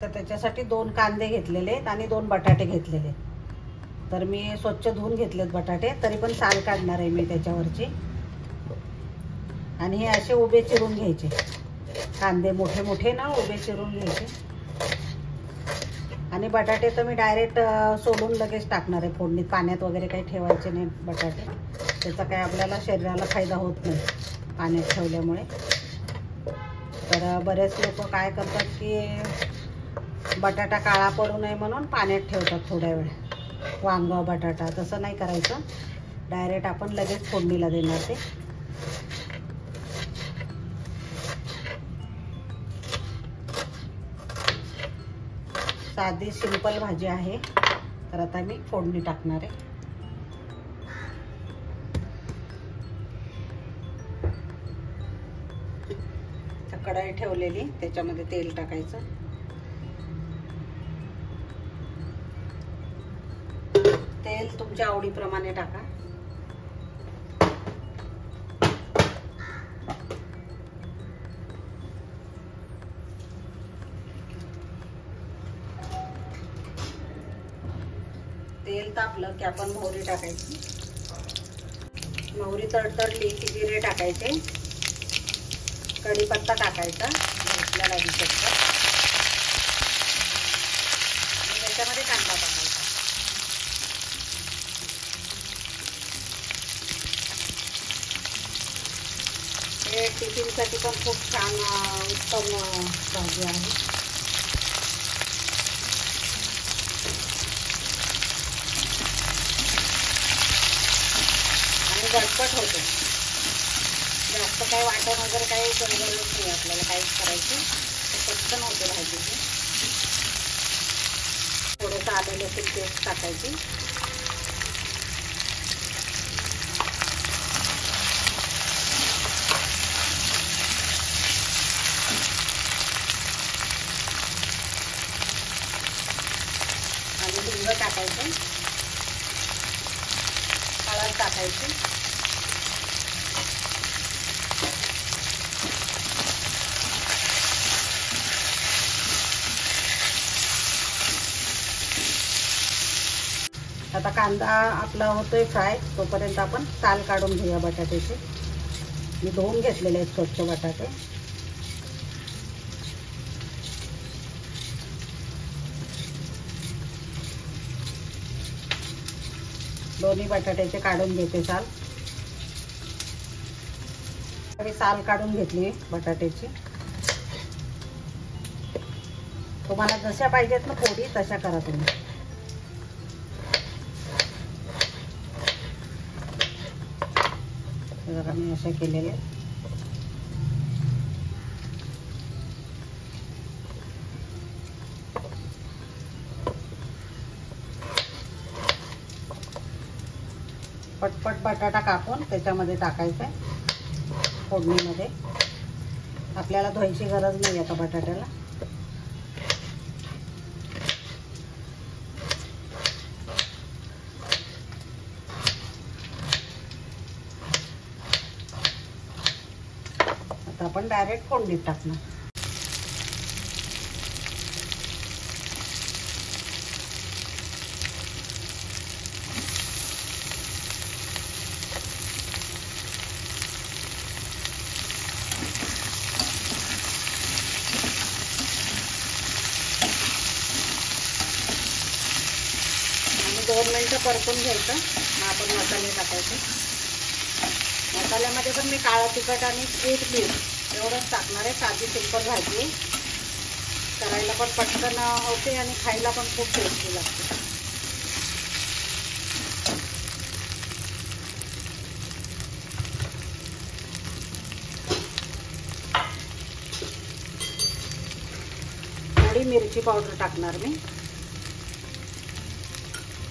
तर त्याच्यासाठी 2 कांदे घेतलेले आहेत आणि 2 बटाटे घेतलेले. तर मी स्वच्छ धुवून घेतलेत बटाटे, तरी पण साल काढणार आहे मी त्याच्यावरची. आणि हे असे उभे चिरून घ्यायचे. कांदे मोठे मोठे ना उभे चिरून घ्यायचे. आणि बटाटे तर मी डायरेक्ट सोलून लगेच टाकणार आहे फोडणीत. पाण्यात वगैरे काही ठेवायचे नाही बटाटे. त्याचा काही आपल्याला शरीराला फायदा होत नाही पाण्यात ठेवल्यामुळे. तर बरेच लोक काय करतात की बटाटा काळा पडू नये म्हणून पाण्यात ठेवतात थोड्या वेळ. वांग बटाटा तसं नाही करायचं, डायरेक्ट आपण लगेच फोडणीला देणार ते. साधी सिंपल भाजी आहे. तर आता मी फोडणी टाकणार आहे. कढई ठेवलेली, त्याच्यामध्ये तेल टाकायचं. तेल तुमच्या आवडीप्रमाणे टाका. तेल तापलं की आपण मोहरी टाकायची. मोहरी तडतडली की जिरे टाकायचे. कढीपत्ता टाकायचा आपल्याला दिसत. आणि त्याच्यामध्ये कांदा टाकायचा. हे टिफिनसाठी पण खूप छान उत्तम भाजी आहे. आणि झटपट होते. जास्त काही वाटण वगैरे काही गरज नाही आपल्याला काहीच करायची. पटकन होते भाजी. थोडंसं आलं लसूण पेस्ट टाकायची. आणि हिंग टाकायचं. हळद टाकायची. आता कांदा आपला होतोय फ्राय, तोपर्यंत आपण साल काढून घेऊया बटाट्याचे. मी धुवून घेतलेले आहेत स्वच्छ बटाटे. दोन्ही बटाट्याचे काढून घेते साल. साल काढून घेतली बटाट्याची. तुम्हाला जशा पाहिजेत ना फोडी तशा करा तुम्ही. जरा मी अशा केलेले. पटपट बटाटा कापून त्याच्यामध्ये टाकायचा आहे फोडणीमध्ये. आपल्याला धुवायची गरज नाही आता बटाट्याला. आता आपण डायरेक्ट फोडणीत टाकणार. आणि 2 मिनिटं परतून घ्यायचं. मग आपण मसाले टाकायचे. मसाल्यामध्ये पण मी काळा तिखट आणि मीठ एवढंच टाकणार आहे. साधी सिंपल भाजी, करायला पण पटकन होते आणि खायला पण खूप टेस्टी लागते. थोडी मिरची पावडर टाकणार मी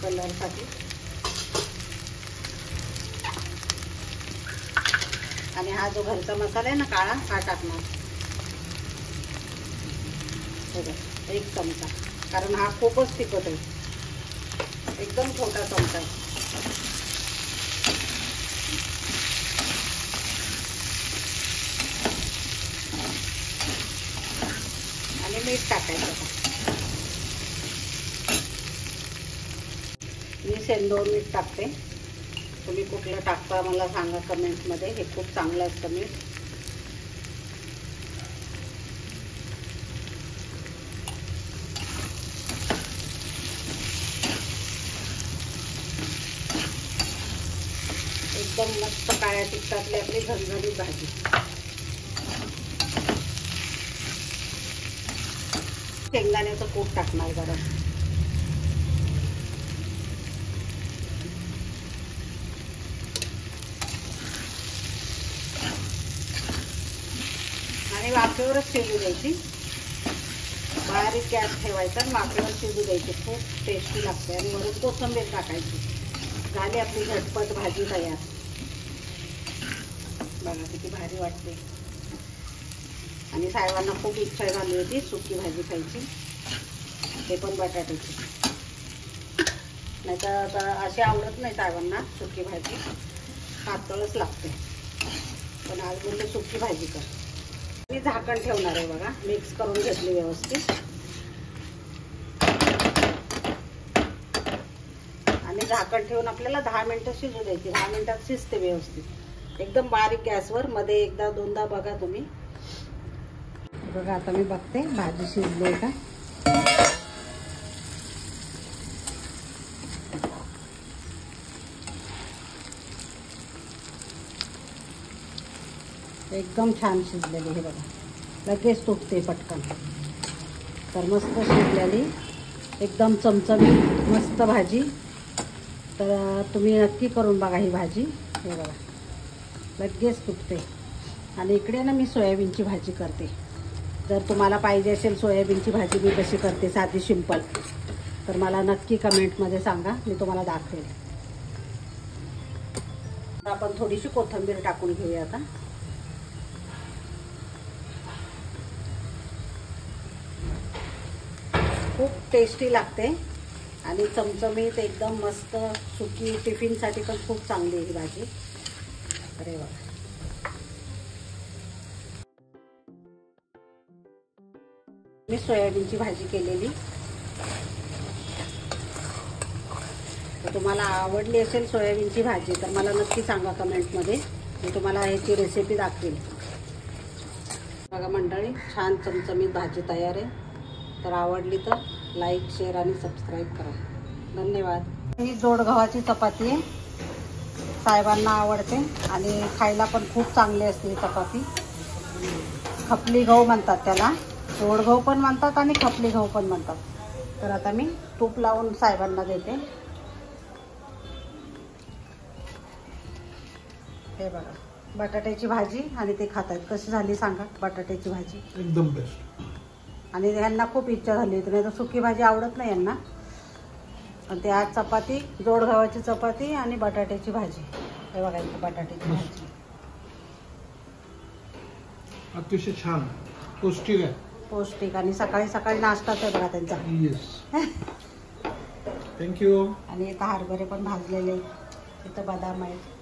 कलरसाठी. आणि हा जो घरचा मसाला आहे ना काळा, हा टाकणार 1 चमचा. कारण हा खूपच तिखट आहे. एकदम छोटा चमचा आहे. आणि मीठ टाकायचं. मी सेंदूर मीठ टाकते. तुम्ही कुठलं टाकता मला सांगा कमेंट्समध्ये. हे खूप चांगलं असतं मीठ. एकदम मस्त काळ्या तिखटातली आपली झणझणीत भाजी. शेंगदाण्याचं कूट टाकणार जरा. आणि वाफेवरच शिजू द्यायची. बारीक गॅस ठेवायचा आणि वाफेवर शिजू द्यायची. खूप टेस्टी लागते. आणि वरून कोथिंबीर टाकायची. झाली आपली झटपट भाजी तयार. बघा किती भारी वाटते. आणि साहेबांना खूप इच्छा झाली होती सुकी भाजी खायची, ते पण बटाट्याची. नाही तर अशी आवडत नाही साहेबांना सुकी भाजी, पातळच लागते. पण आज बोलले सुकी भाजी कर. मी झाकण ठेवणार आहे बघा. मिक्स करून घेतली व्यवस्थित. आणि झाकण ठेवून आपल्याला 10 मिनिटं शिजू द्यायची. 10 मिनिटात शिजते व्यवस्थित. एकदम बारीक गॅसवर. मध्ये एकदा दोनदा बघा तुम्ही. बघा आता मी बघते भाजी शिजली का. एकदम छान शिजलेली. हे बघा लगेच तुटते पटकन. तर मस्त शिजलेली एकदम चमचमीत मस्त भाजी. तर तुम्ही नक्की करून बघा ही भाजी. हे बघा लगेच तुटते. आणि इकडे ना मी सोयाबीनची भाजी करते. जर तुम्हाला पाहिजे असेल सोयाबीनची भाजी मी कशी करते साधी सिंपल, तर मला नक्की कमेंटमध्ये सांगा. मी तुम्हाला दाखवेल. आपण थोडीशी कोथिंबीर टाकून घेऊया आता. खूप टेस्टी लागते आणि चमचमीत एकदम मस्त. सुकी टिफिनसाठी पण खूप चांगली ही भाजी. अरे वा. मी सोयाबीनची भाजी केलेली. तर तुम्हाला आवडली असेल सोयाबीनची भाजी तर मला नक्की सांगा कमेंटमध्ये. मी तुम्हाला ह्याची रेसिपी दाखवेल. बघा मंडळी छान चमचमीत भाजी तयार आहे. तर आवडली तर लाईक शेअर आणि सबस्क्राईब करा. धन्यवाद. ही जोड गव्हाची चपाती आहे. साहेबांना आवडते आणि खायला पण खूप चांगली असते ही चपाती. खपली गहू म्हणतात त्याला. जोड गहू पण म्हणतात आणि खपली गहू पण म्हणतात. तर आता मी तूप लावून साहेबांना देते. हे बघा बटाट्याची भाजी आणि ते खात आहेत. कशी झाली सांगा बटाट्याची भाजी. एकदम बेस्ट. आणि यांना खूप इच्छा झाली होती. नाही तर सुकी भाजी आवडत नाही यांना. आणि ते आज चपाती, जोड गव्हाची चपाती आणि बटाट्याची भाजी. हे बघा इथे बटाट्याची भाजी अतिशय छान पौष्टिक आहे. पौष्टिक आणि सकाळी सकाळी नाश्ताच आहे बघा त्यांचा. येस. थँक्यू. आणि इथं हरभरे पण भाजलेले. इथं बदाम आहेत.